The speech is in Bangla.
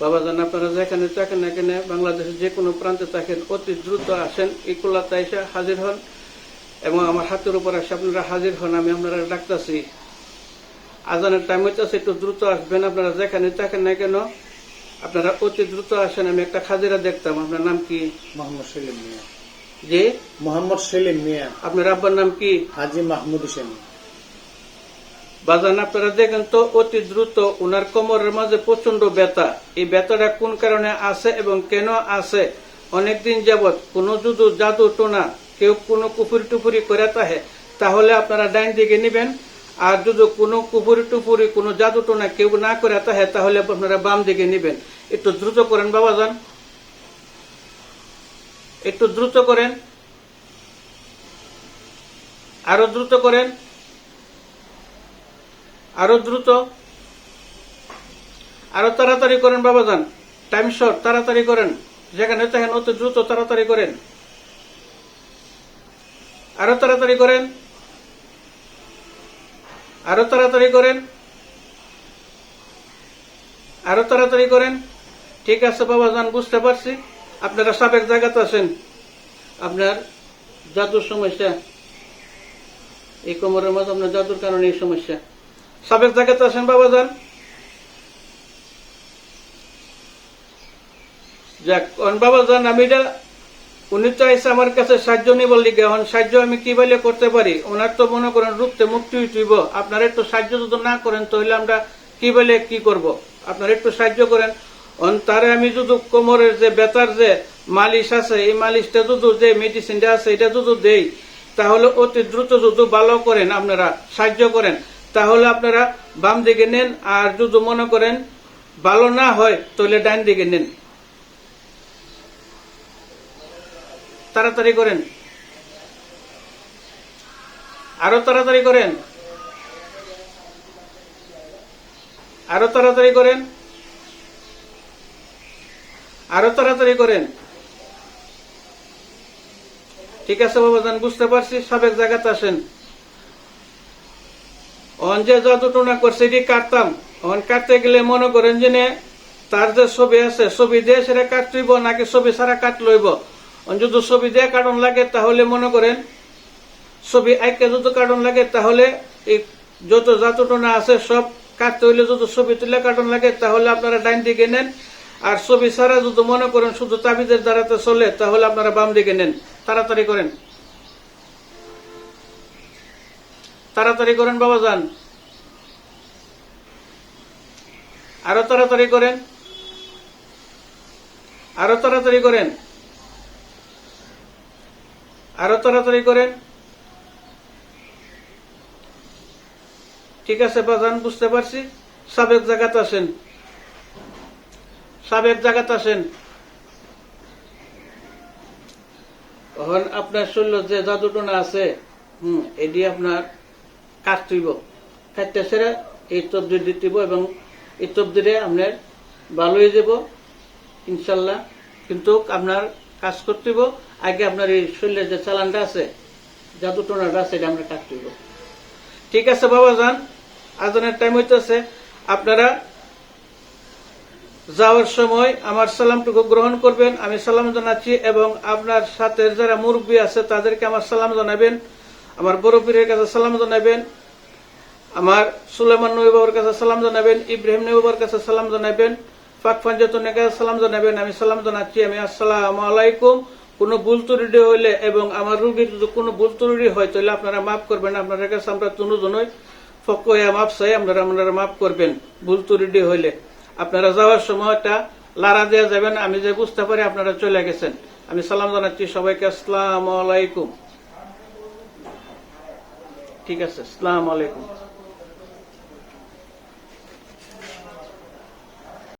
বাবাজান আপনারা যেখানে থাকেন না কেন, বাংলাদেশের যে কোনো প্রান্তে থাকেন, অতি দ্রুত আসেন, ইকুলাতে এসে হাজির হন এবং আমার হাতের উপর এসে আপনারা হাজির হন। আমি আপনারা ডাকতেছি, আজানের টাইম হইতেছে, একটু দ্রুত আসবেন। আপনারা যেখানে থাকেন না কেন আপনারা অতি দ্রুত আসেন। আমি একটা খাজিরা দেখতাম। আপনার নাম কি? মোহাম্মদ সেলিম মিয়া। জি, মোহাম্মদ সেলিম মিয়া। আপনার আব্বার নাম কি? হাজি মাহমুদ হোসেন। বাজান আপনারা দেখেন তো, অতি দ্রুত ওনার কোমরের মাঝে প্রচন্ড ব্যথা। এই ব্যথাটা কোন কারণে আছে এবং কেন আছে? অনেকদিন যাবৎ কোনো যদি জাদু টোনা কেউ কোনো কুফুরি টুফুরি করে থাকে তাহলে আপনারা ডাইন দিকে নেবেন, আর যদি কোনো কুফুরি টুফুরি কোনো জাদু টোনা কেউ না করে থাকে তাহলে আপনারা বাম দিকে নেবেন। একটু দ্রুত করেন বাবাজান, একটু দ্রুত করেন, আরো দ্রুত করেন, আরো দ্রুত, আরো তাড়াতাড়ি করেন বাবাজান, টাইম শর্ট, তাড়াতাড়ি করেন। যেখানে থাকেন অতি দ্রুত তাড়াতাড়ি করেন, আরো তাড়াতাড়ি করেন, আরো তাড়াতাড়ি করেন, আরো তাড়াতাড়ি করেন। ঠিক আছে বাবাজান, বুঝতে পারছি আপনারা সাবেক জায়গাতে আছেন। আপনার জাদুর সমস্যা, এই কোমরের মধ্যে আপনার জাদুর কারণে এই সমস্যা। সাবেক জায়গাতে আছেন বাবাজান। যাক বাবাজান, আমি এটা উনি তো এসে আমার কাছে সাহায্য নিবার লিগে, এখন সাহায্য আমি কি বলে করতে পারি? ওনার তো মনে করেন রূপতে মুক্তি হইব। আপনারা একটু সাহায্য যদি না করেন তাহলে আমরা কি বলে কি করব? আপনারা একটু সাহায্য করেন। তারে আমি যদি কোমরের যে ব্যথার যে মালিশ আছে, এই মালিশটা যদি যে মেডিসিনটা আছে এটা যদি দেই তাহলে অতি দ্রুত যদি ভালো করেন, আপনারা সাহায্য করেন, তাহলে আপনারা বাম দিকে নেন। আর যদি মনে করেন ভালো না হয় তাহলে ডান দিকে নেন। তাড়াতাড়ি করেন, আরো তাড়াতাড়ি করেন, আরো তাড়াতাড়ি করেন, আরো তাড়াতাড়ি করেন। ঠিক আছে বাবাজান, বুঝতে পারছি সাবেক জায়গাতে আসেন। অন যে যতটুনা করছে এটি কাটতাম, অন কাটতে গেলে মনে করেন যে তার যে ছবি আছে ছবি দিয়ে সেটা কাটব নাকি ছবি ছাড়া কাট লইব। যদি ছবি দিয়ে কাটন লাগে তাহলে মনে করেন ছবি আইকে যদি কাটন লাগে তাহলে এই যত যতটুনা আছে সব কাটতে হইলে যদি ছবি তুলে কাটন লাগে তাহলে আপনারা ডাইন দিকে নেন। আর ছবি ছাড়া যদি মনে করেন শুধু তাবিজের দ্বারাতে চলে তাহলে আপনারা বাম দিকে নেন। তাড়াতাড়ি করেন, তাড়াতাড়ি করেন বাবাজান, আরো তাড়াতাড়ি করেন, আরো তাড়াতাড়ি করেন, আরো তাড়াতাড়ি করেন। ঠিক আছে বাজান, বুঝতে পারছি সাবেক জায়গাতে আসেন, সাবেক জায়গাতে আসেন। তখন আপনার শরীর যে জাদুটনা আছে এটি আপনার কাটতেইব, কাটতে সেরে এই তবদির দিতেইব এবং এই তবদিরে আপনার ভালো হয়ে যাব ইনশাল্লাহ। কিন্তু আপনার কাজ করতেইব, আগে আপনার এই শরীরের যে চালানটা আছে জাদুটনাটা আছে এটা আমরা কাটতেইব। ঠিক আছে বাবাজান, আজানের টাইম হইতেছে। আপনারা যাওয়ার সময় আমার সালামটুকু গ্রহণ করবেন। আমি সালাম জানাচ্ছি এবং আপনার সাথে যারা মুরব্বী আছে তাদেরকে আমার সালাম জানাবেন। আমার বড় পীরের কাছে সালাম জানাবেন, আমার সুলাইমান নবী বাবার কাছে সালাম জানাবেন, ইব্রাহিম নবী বাবার কাছে সালাম জানাবেন, পাক পাঞ্জাতনের কাছে সালাম জানাবেন। আমি সালাম জানাচ্ছি, আমি আসসালামু আলাইকুম। কোনো ভুল ত্রুটি হইলে এবং আমার রোগীর যদি কোনো ভুল ত্রুটি হয় তাহলে আপনারা মাফ করবেন। আপনাদের কাছে আমরা দুজনই ফকয়া মাফ চাই, আপনারা মাফ করবেন ভুল ত্রুটি হইলে। আপনারা যাওয়ার সময় একটা লারা দেওয়া যাবেন, আমি যে বুঝতে পারি আপনারা চলে গেছেন। আমি সালাম জানাচ্ছি সবাইকে, আসসালামু আলাইকুম। ঠিক আছে, আসসালামু আলাইকুম।